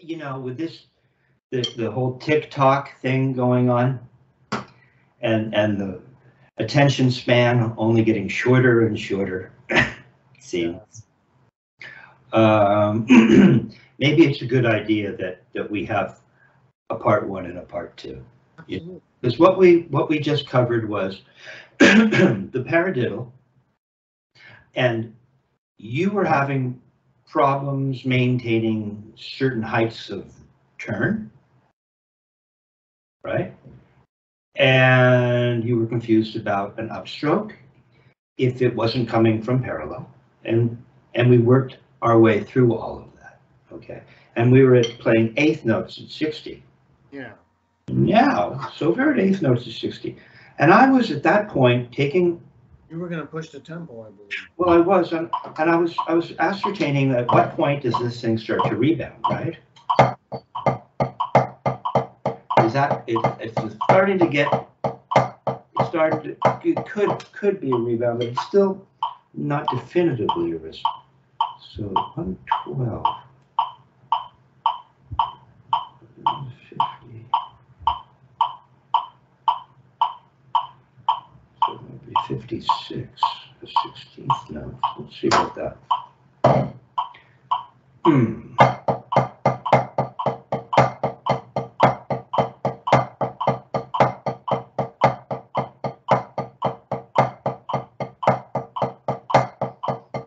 you know, with the whole TikTok thing going on, and the attention span only getting shorter and shorter. See, maybe it's a good idea that we have a part 1 and a part 2. Because what we just covered was the paradiddle, and you were having problems maintaining certain heights of turn, right? And you were confused about an upstroke if it wasn't coming from parallel, and we worked our way through all of that. Okay, and we were playing 8th notes at 60. Yeah. Yeah, so we're at 8th notes at 60, and I was at that point taking. You were going to push the tempo, I believe. Well, I was, and I was ascertaining at what point does this thing start to rebound, right? Is that it's starting to get? It could be a rebound, but it's still not definitively a risk. So 112. 50. So it might be 56, the 16th note. Let's see about that.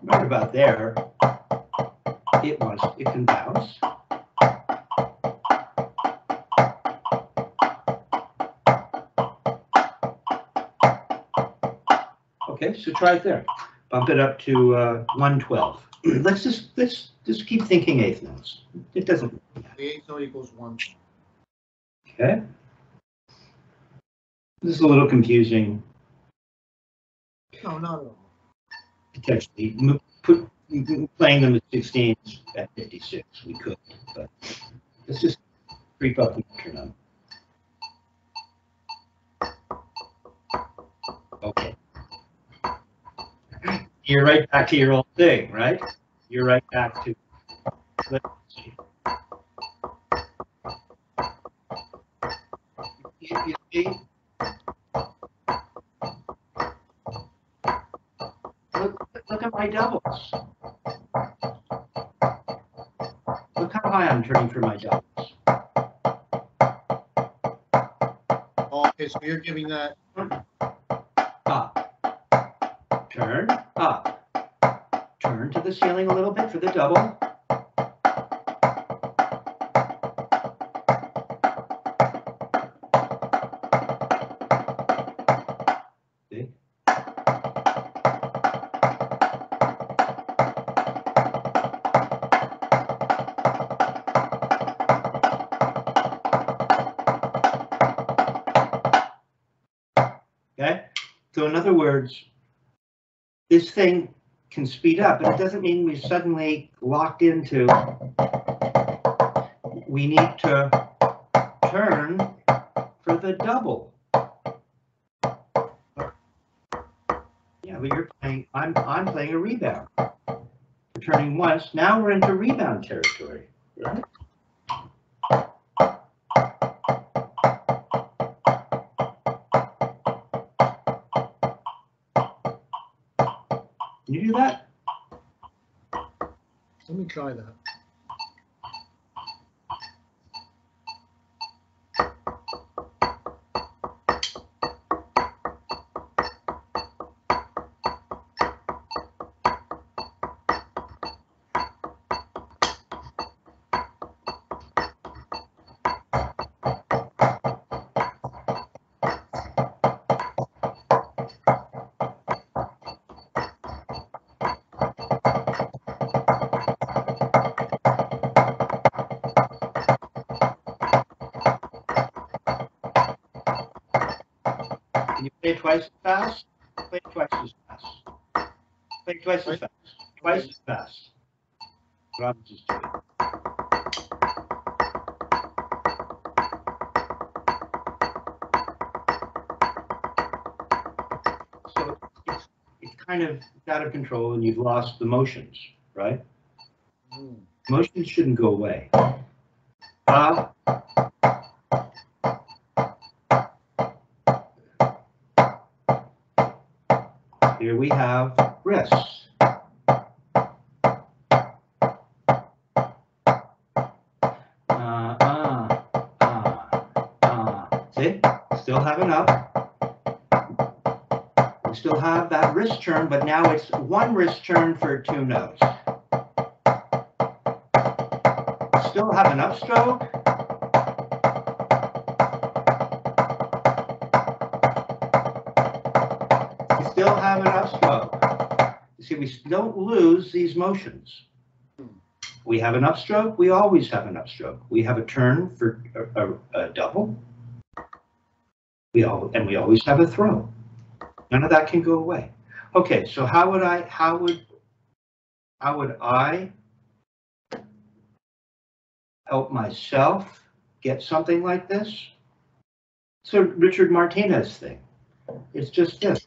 Right about there, it can bounce. Okay, so try it there. Bump it up to 112. Let's just keep thinking 8th notes. It doesn't. The 8th note equals 1. Okay. This is a little confusing. No, not at all. Potentially, playing them at 16 at 56, we could, but let's just creep up the metronome. Okay. You're right back to your old thing, right? You're right back to, let's see. You see? Look at my doubles. Look how high I'm turning for my doubles. Okay, so you're giving that up, turn, up, turn to the ceiling a little bit for the double. See? Okay, so in other words, this thing can speed up, but it doesn't mean we suddenly locked into. We need to turn for the double. Yeah, but you're playing. I'm playing a rebound. We're turning once. Now we're into rebound territory, right? Can you do that? Let me try that. Can you play it twice as fast? Play it twice as fast. Play it twice as fast. Twice as fast. What I'm just doing. So it's kind of out of control, and you've lost the motions, right? Motions shouldn't go away. ah. Here we have wrists. See? Still have enough. We still have that wrist turn, but now it's one wrist turn for 2 notes. Still have an upstroke. We still have an upstroke. You see, we don't lose these motions. We have an upstroke. We always have an upstroke. We have a turn for a double. We always have a throw. None of that can go away. Okay, so how would I help myself get something like this? So Richard Martinez thing. It's just this.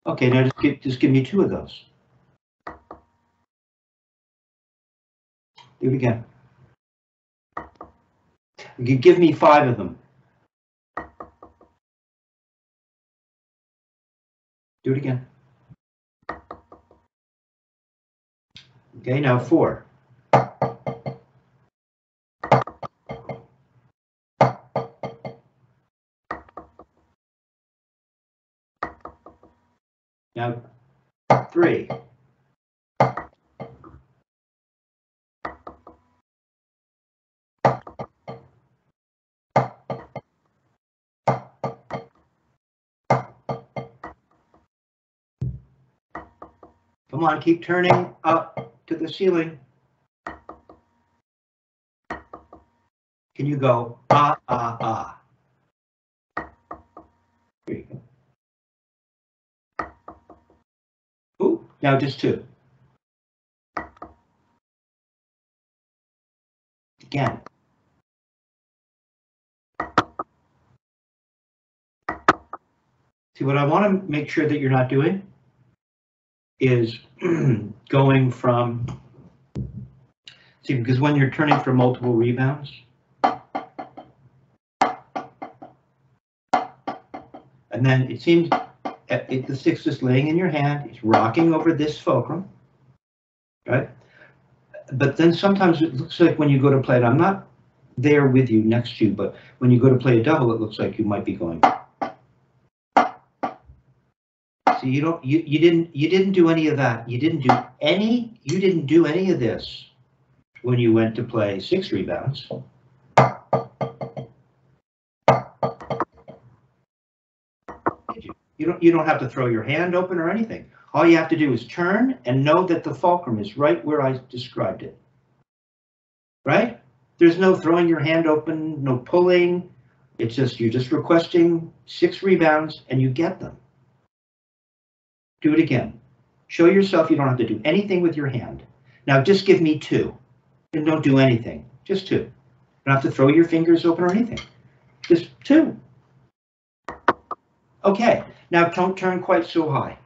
Okay, now just give me 2 of those. Do it again. You give me 5 of them. Do it again. Okay, now 4. Now 3. Come on, keep turning up to the ceiling. Can you go, ah, ah, ah? There you go. Ooh, now just 2. Again. See, what I want to make sure that you're not doing is going from, see, because when you're turning for multiple rebounds, and then it seems the stick's just laying in your hand, it's rocking over this fulcrum, right? But then sometimes it looks like when you go to play it, I'm not there with you next to you, but when you go to play a double, it looks like you might be going. So you didn't do any of that. You didn't do any of this when you went to play 6 rebounds. You don't have to throw your hand open or anything. All you have to do is turn and know that the fulcrum is right where I described it. Right? There's no throwing your hand open, no pulling. It's just you're just requesting 6 rebounds and you get them. Do it again. Show yourself you don't have to do anything with your hand. Now just give me 2 and don't do anything. Just 2. You don't have to throw your fingers open or anything. Just 2. Okay, now don't turn quite so high.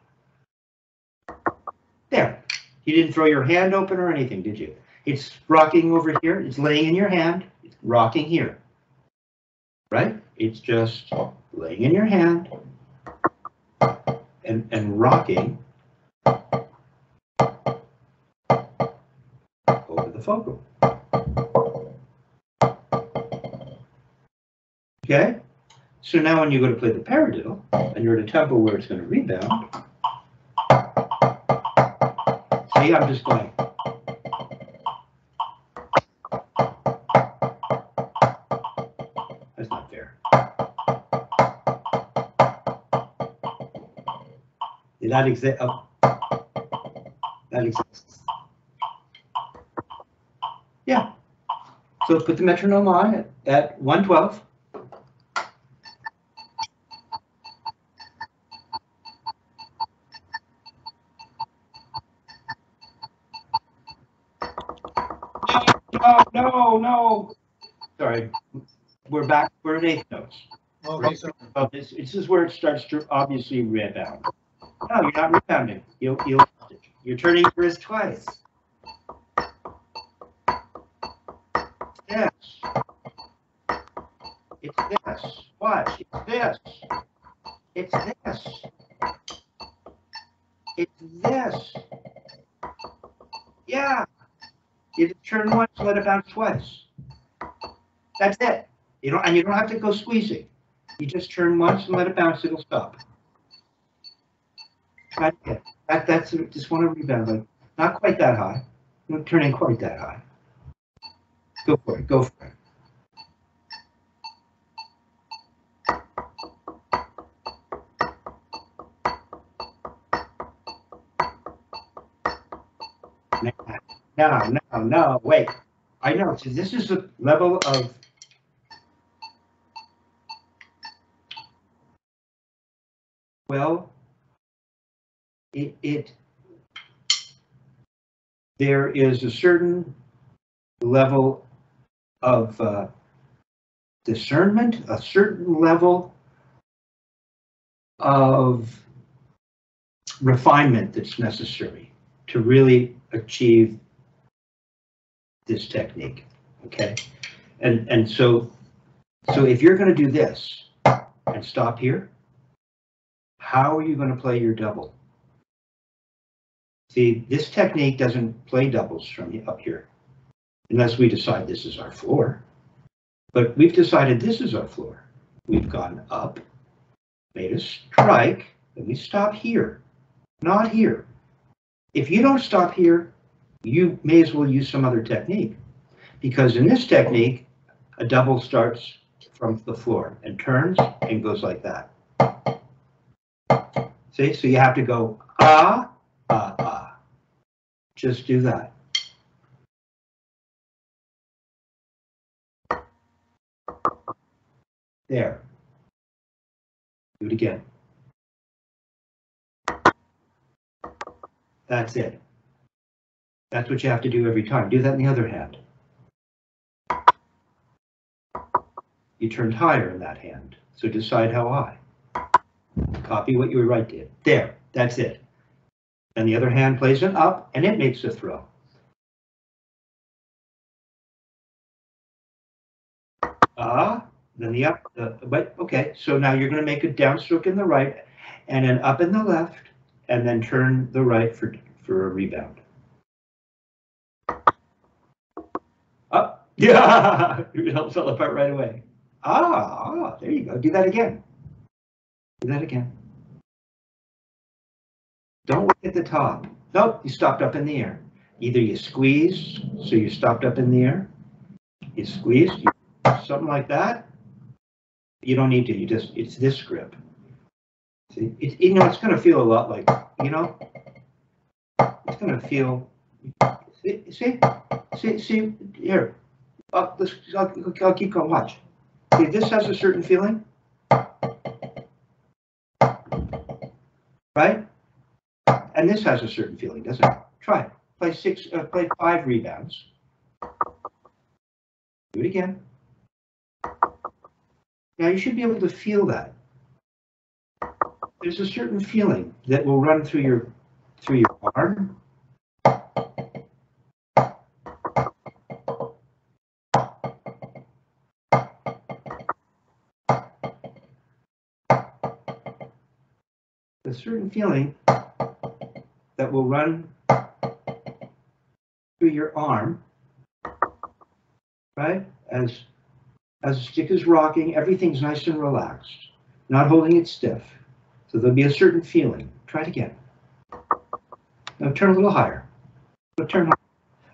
There. You didn't throw your hand open or anything, did you? It's rocking over here. It's laying in your hand. It's rocking here. Right? It's just laying in your hand and rocking over the fulcrum. Okay? So now when you go to play the paradiddle, and you're at a tempo where it's going to rebound, see, I'm just going. That's not fair. That exists. Oh, that exists. Yeah. So put the metronome on at 112. Oh, no, no. Sorry, we're back. We're at eighth notes. Okay, so Oh, this is where it starts to obviously rebound. No, you're not rebounding. You're turning your wrist twice. Yes. It's this. Watch. It's this. It's this. It's this. Yeah. You turn once, let it bounce twice. That's it. You don't have to go squeezing. You just turn once and let it bounce. It'll stop. Try to get that's just want to rebound, like not quite that high. Not turning quite that high. Go for it. Go for it. No, wait. I know. So this is a level of there is a certain level of discernment, a certain level of refinement that's necessary to really achieve this technique. Okay, and so if you're going to do this and stop here, how are you going to play your double? See, this technique doesn't play doubles from up here, unless we decide this is our floor. But we've decided this is our floor. We've gone up, made a strike, and we stop here, not here. If you don't stop here, you may as well use some other technique, because in this technique, a double starts from the floor and turns and goes like that. See, so you have to go ah, ah, ah. Just do that. There. Do it again. That's it. That's what you have to do every time. Do that in the other hand. You turned higher in that hand, so decide how high. Copy what your right did. There, that's it. And the other hand plays an up, and it makes a throw. Then the up, but okay, so now you're going to make a downstroke in the right, and an up in the left, and then turn the right for a rebound. Up, yeah, it fell apart right away. There you go. Do that again. Do that again. Don't look at the top. Nope, you stopped up in the air. Either you squeeze, so you stopped up in the air. You squeeze, something like that. You don't need to. It's this grip. See, it's going to feel a lot like, it's going to feel. See. Here. I'll keep going. Watch. See, this has a certain feeling, right? And this has a certain feeling, doesn't it? Try it. Play 5 rebounds. Do it again. Now you should be able to feel that. There's a certain feeling that will run through your arm. A certain feeling that will run through your arm, right? As the stick is rocking, everything's nice and relaxed, not holding it stiff. So there'll be a certain feeling. Try it again. Now turn a little higher. Turn higher.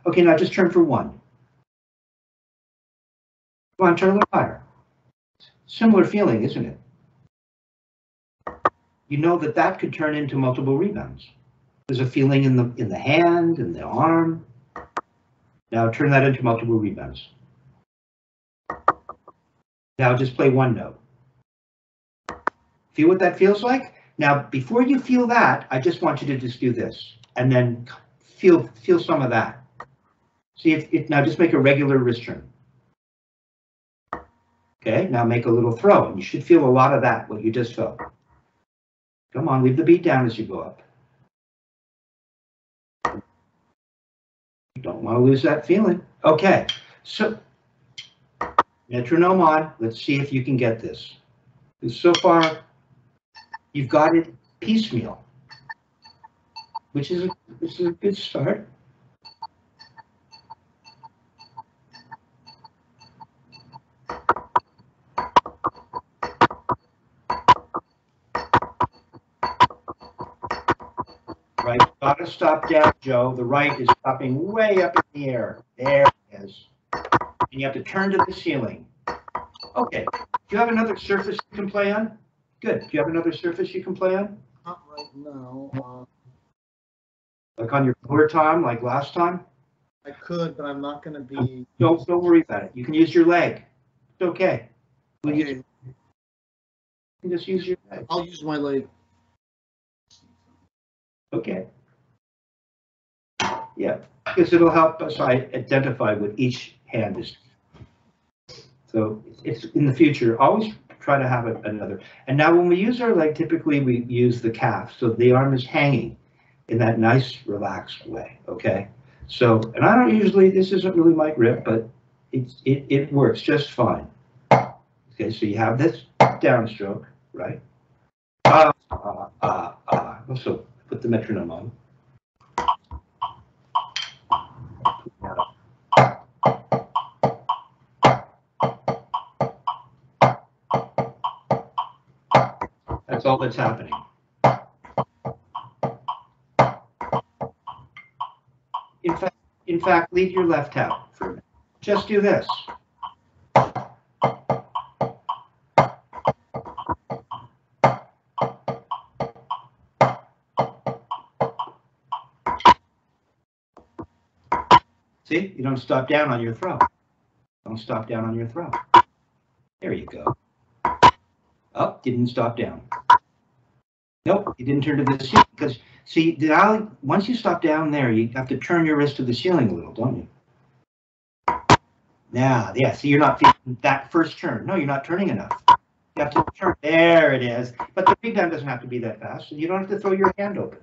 Okay, now just turn for 1. Come on, turn a little higher. Similar feeling, isn't it? You know that could turn into multiple rebounds. There's a feeling in the hand, in the arm. Now turn that into multiple rebounds. Now just play 1 note. Feel what that feels like? Now, before you feel that, I just want you to just do this, and then feel some of that. See if it, now just make a regular wrist turn. Okay, now make a little throw, and you should feel a lot of that, what you just felt. Come on, leave the beat down as you go up. You don't want to lose that feeling. Okay, so metronome on. Let's see if you can get this. So far, you've got it piecemeal, which is a good start. Right, gotta stop down, Joe. The right is stopping way up in the air. There it is. And you have to turn to the ceiling. Okay. Do you have another surface you can play on? Good. Do you have another surface you can play on? Not right now. Like on your lower tom, like last time? I could, but I'm not going to be. Don't worry about it. You can use your leg. It's okay. You can just use your leg. I'll use my leg. Okay. Yeah, because it'll help us identify what each hand is. So it's in the future, always try to have another. And now when we use our leg, typically we use the calf. So the arm is hanging in that nice, relaxed way, okay? So, and I don't usually, this isn't really my grip, but it works just fine. Okay, so you have this downstroke, right? So put the metronome on. That's all that's happening. In fact, leave your left out for a minute. Just do this. See, you don't stop down on your throw. Don't stop down on your throw. There you go. Oh, didn't stop down. Nope, you didn't turn to the ceiling because, see, once you stop down there, you have to turn your wrist to the ceiling a little, don't you? Now, yeah, see, you're not feeling that first turn. No, you're not turning enough. You have to turn. There it is. But the rebound doesn't have to be that fast, and you don't have to throw your hand open.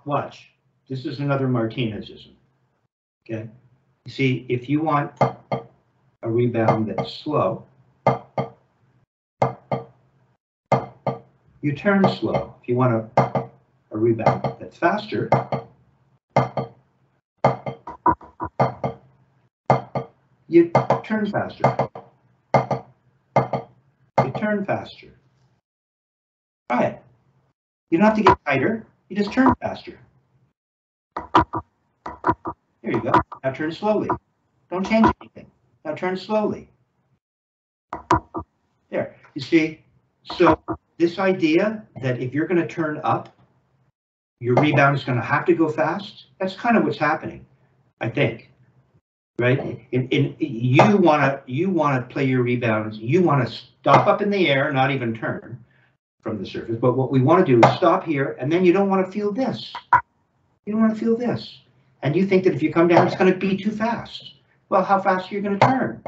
Watch. This is another Martinezism. Okay. You see, if you want a rebound that's slow, you turn slow. If you want a rebound that's faster, you turn faster. You turn faster. Try it. You don't have to get tighter. You just turn faster. There you go. Now turn slowly. Don't change anything. Now turn slowly. There. You see, so this idea that if you're going to turn up, your rebound is going to have to go fast, that's kind of what's happening, I think. Right? You want to play your rebounds. You want to stop up in the air, not even turn from the surface. But what we want to do is stop here, and then you don't want to feel this. You don't want to feel this. And you think that if you come down, it's going to be too fast. Well, how fast are you going to turn?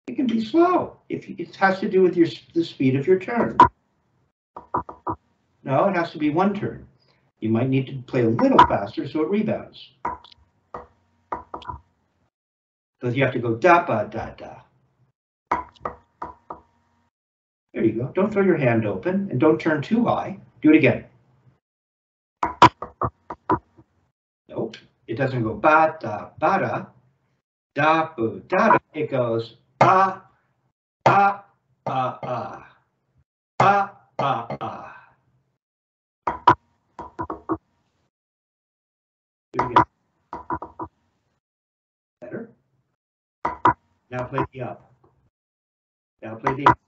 It can be slow. It has to do with the speed of your turn. No, it has to be one turn. You might need to play a little faster so it rebounds. So you have to go da ba da da. There you go. Don't throw your hand open and don't turn too high. Do it again. Nope. It doesn't go ba da boo da da. It goes ba ba ba ba ba. Do it again. Better. Now play the up. Now play the up.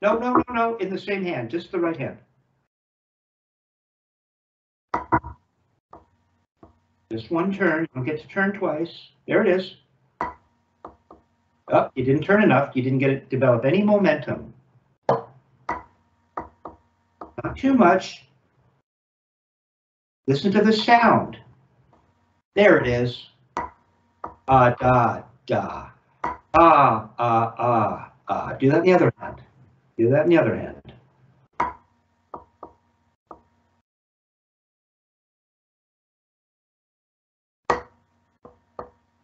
No. In the same hand, just the right hand. Just one turn. You don't get to turn twice. There it is. Oh, you didn't turn enough. You didn't get it develop any momentum. Not too much. Listen to the sound. There it is. Da, da. Do that in the other hand. Do that in the other hand.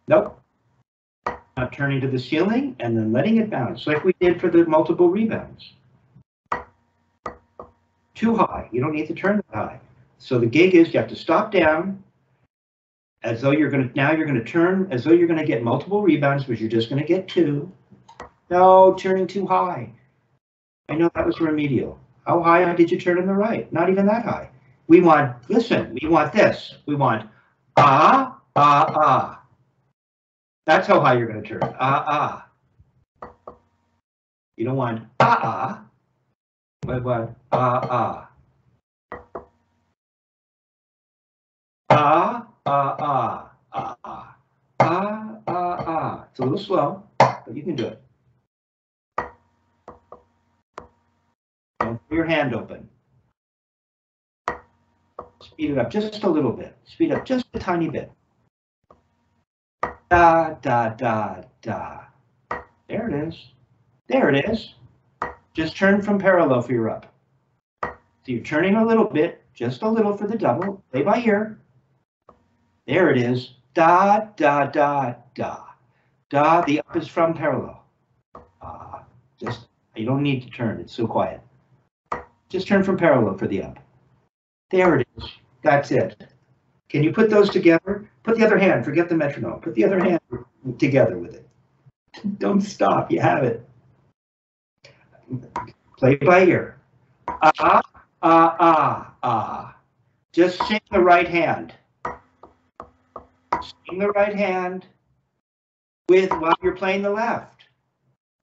Nope. Not turning to the ceiling and then letting it bounce like we did for the multiple rebounds. Too high. You don't need to turn that high. So the gig is you have to stop down as though you're going to, now you're going to turn as though you're going to get multiple rebounds, but you're just going to get 2. No, turning too high. I know that was remedial. How high did you turn in the right? Not even that high. We want, listen, we want this. We want ah, ah, ah. That's how high you're going to turn. Ah, ah. You don't want ah, ah. But what? Ah, ah. Ah, ah, ah, ah, ah. Ah, ah, ah. It's a little slow, but you can do it. Don't put your hand open. Speed it up just a little bit. Speed up just a tiny bit. Da, da, da, da. There it is. There it is. Just turn from parallel for your up. So you're turning a little bit, just a little for the double. Play by ear. There it is. Da, da, da, da. Da, the up is from parallel. Just, you don't need to turn. It's so quiet. Just turn from parallel for the up. There it is. That's it. Can you put those together? Put the other hand. Forget the metronome. Put the other hand together with it. Don't stop. You have it. Play by ear. Ah, ah, ah, ah. Just sing the right hand. Sing the right hand with while you're playing the left.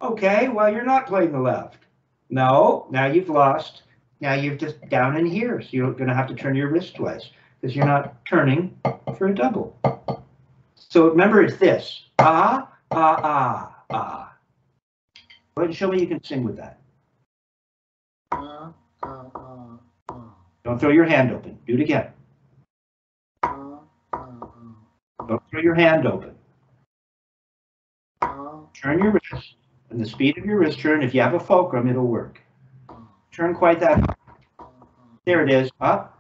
Okay, well, you're not playing the left. No, now you've lost. Now you're just down in here. So you're going to have to turn your wrist twice because you're not turning for a double. So remember, it's this. Ah, ah, ah, ah. Go ahead and show me you can sing with that. Don't throw your hand open. Do it again. Don't throw your hand open. Turn your wrist, and the speed of your wrist turn, if you have a fulcrum, it'll work. Turn quite that high. There it is. Up.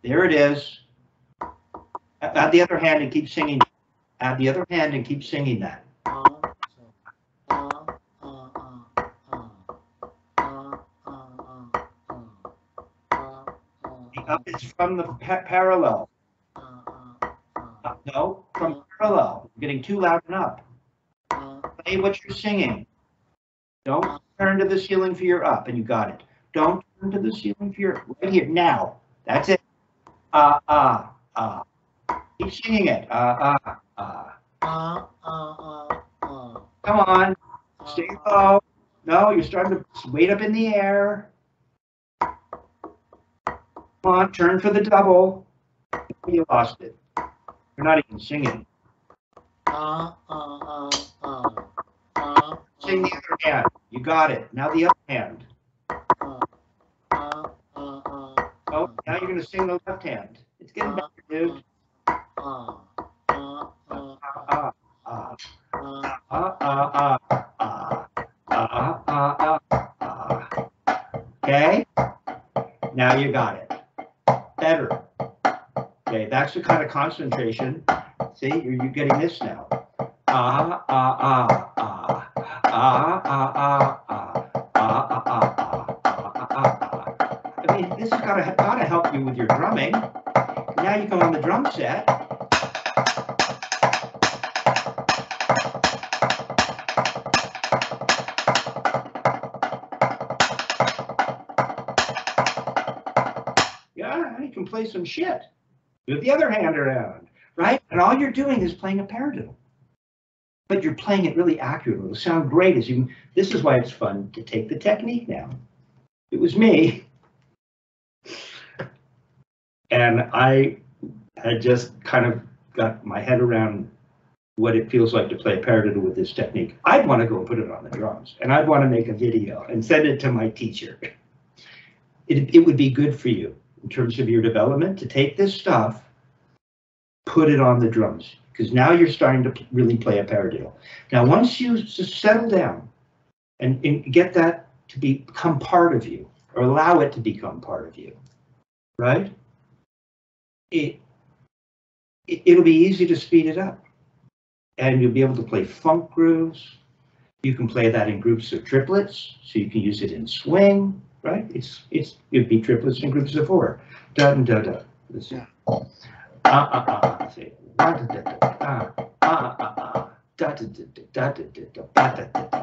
There it is. Add the other hand and keep singing. Add the other hand and keep singing that. The up is from the parallel. No, from parallel. You're getting too loud and up. Play what you're singing. Don't turn to the ceiling for your up, and you got it. Don't turn to the ceiling for your right here. Now. That's it. Keep singing it. Come on. Stay low. No, you're starting to wait up in the air. Come on, turn for the double. You lost it. You're not even singing. Sing the other hand. You got it. Now the other hand. Oh, now you're going to sing the left hand. It's getting better, dude. Okay? Now you got it. Better. Okay, that's the kind of concentration. See, you're getting this now. I mean, this has gotta help you with your drumming. Now you come on the drum set. Yeah, you can play some shit. Do the other hand around, right? And all you're doing is playing a paradiddle. But you're playing it really accurately. It'll sound great as you. This is why it's fun to take the technique now. It was me. And I had just kind of got my head around what it feels like to play a paradiddle with this technique, I'd want to go and put it on the drums, and I'd want to make a video and send it to my teacher. It would be good for you in terms of your development to take this stuff, put it on the drums, because now you're starting to really play a paradiddle. Now, once you just settle down and get that to become part of you, or allow it to become part of you, right? It'll be easy to speed it up, and you'll be able to play funk grooves. You can play that in groups of triplets, so you can use it in swing, right? It'd be triplets in groups of 4. Da da da. Let's see. Say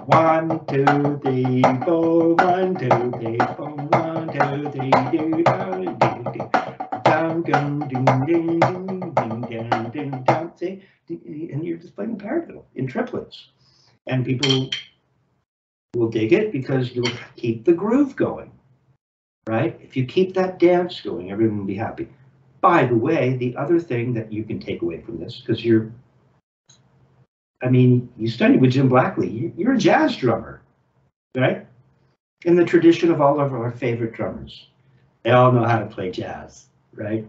1 2 3 4 1 2 3 4 1 2 3 down ding ding ding ding ding down. See, and you're just playing a paradiddle in triplets, and people will dig it because you'll keep the groove going, right? If you keep that dance going, everyone will be happy. By the way, the other thing that you can take away from this, because you studied with Jim Blackley, you're a jazz drummer, right? In the tradition of all of our favorite drummers. They all know how to play jazz, right?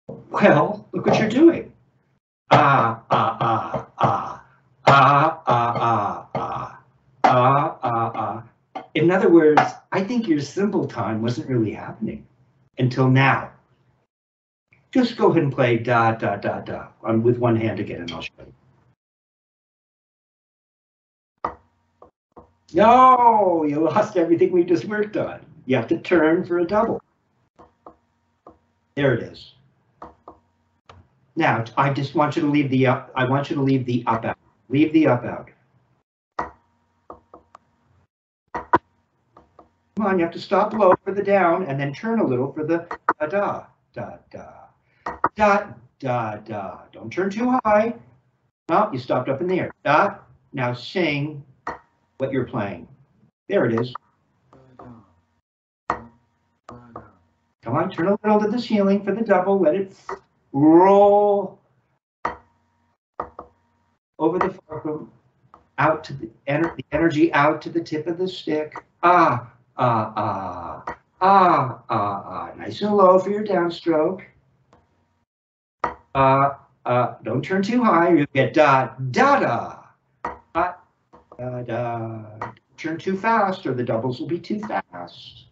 Well, look what you're doing. Ah, ah, ah, ah, ah, ah, ah, ah, ah, ah. In other words, I think your cymbal time wasn't really happening until now. Just go ahead and play da, da, da, da with one hand again, and I'll show you. No, you lost everything we just worked on. You have to turn for a double. There it is. Now, I just want you to leave the up. I want you to leave the up out. Leave the up out. Come on, you have to stop low for the down and then turn a little for the da da da da da da da. Don't turn too high. No, you stopped up in the air. Da. Now sing what you're playing. There it is. Come on, turn a little to the ceiling for the double. Let it roll over the fulcrum, out to the energy out to the tip of the stick. Ah, ah, ah, ah, ah, ah. Nice and low for your downstroke. Don't turn too high. You get da, da, da. Da, da, da. Turn too fast or the doubles will be too fast.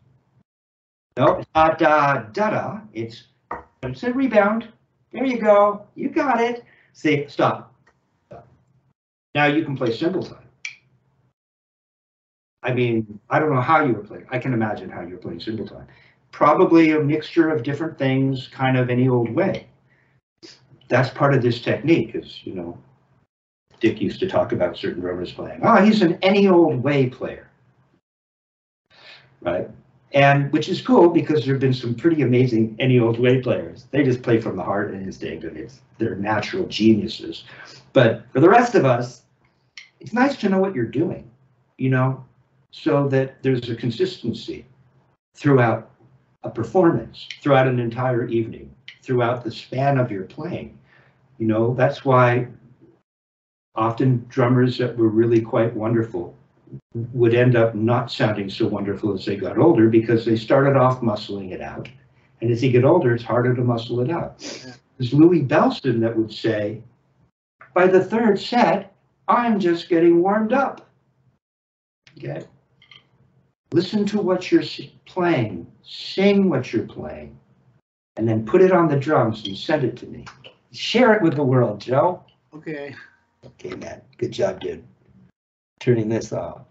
No, da, da, da, da. It's a rebound. There you go. You got it. See, stop. Now you can play cymbal time. I mean, I don't know how you were playing. I can imagine how you're playing cymbal time. Probably a mixture of different things, kind of any old way. That's part of this technique, is, you know, Dick used to talk about certain drummers playing. Oh, he's an any old way player, right? And which is cool because there have been some pretty amazing any old way players. They just play from the heart and it's dang good. They're natural geniuses. But for the rest of us, it's nice to know what you're doing, you know, so that there's a consistency throughout a performance, throughout an entire evening, throughout the span of your playing. You know, that's why often drummers that were really quite wonderful would end up not sounding so wonderful as they got older, because they started off muscling it out. And as you get older, it's harder to muscle it out. There's Louis Bellson that would say, by the third set, I'm just getting warmed up. Okay? Listen to what you're playing, sing what you're playing, and then put it on the drums and send it to me. Share it with the world, Joe. Okay. Okay, man. Good job, dude. Turning this off.